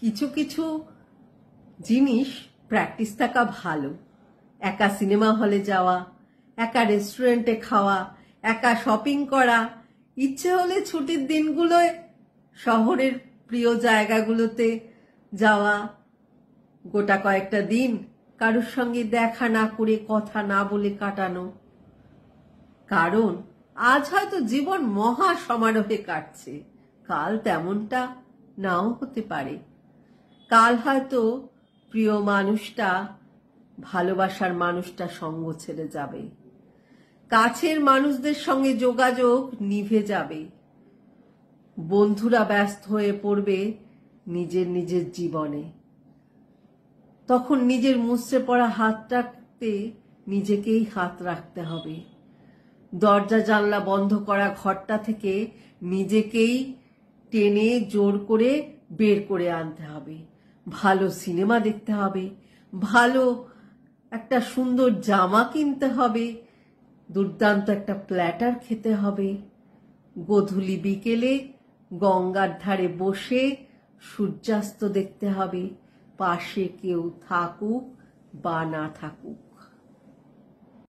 কিছু কিছু জিনিস প্র্যাকটিস থাকা ভালো। একা সিনেমা হলে যাওয়া, একা রেস্টুরেন্টে খাওয়া, একা শপিং করা, ইচ্ছে হলে ছুটির দিনগুলোয় শহরের প্রিয় জায়গাগুলোতে যাওয়া, গোটা কয়েকটা দিন কারোর সঙ্গে দেখা না করে কথা না বলে কাটানো। কারণ আজ হয়তো জীবন মহা সমারোহে কাটছে, কাল তেমনটা নাও হতে পারে। কাল হয়তো প্রিয় মানুষটা, ভালোবাসার মানুষটা সঙ্গ ছেড়ে যাবে, কাছের মানুষদের সঙ্গে যোগাযোগ নিভে যাবে, বন্ধুরা ব্যস্ত হয়ে পড়বে নিজের নিজের জীবনে। তখন নিজের মুছড়ে পড়া হাতটাতে নিজেকেই হাত রাখতে হবে। দরজা জানলা বন্ধ করা ঘরটা থেকে নিজেকেই টেনে জোর করে বের করে আনতে হবে। ভালো সিনেমা দেখতে হবে, ভালো একটা সুন্দর জামা কিনতে হবে, দুর্দান্ত একটা প্ল্যাটার খেতে হবে, গোধূলি বিকেলে গঙ্গার ধারে বসে সূর্যাস্ত দেখতে হবে, পাশে কেউ থাকুক বা না থাকুক।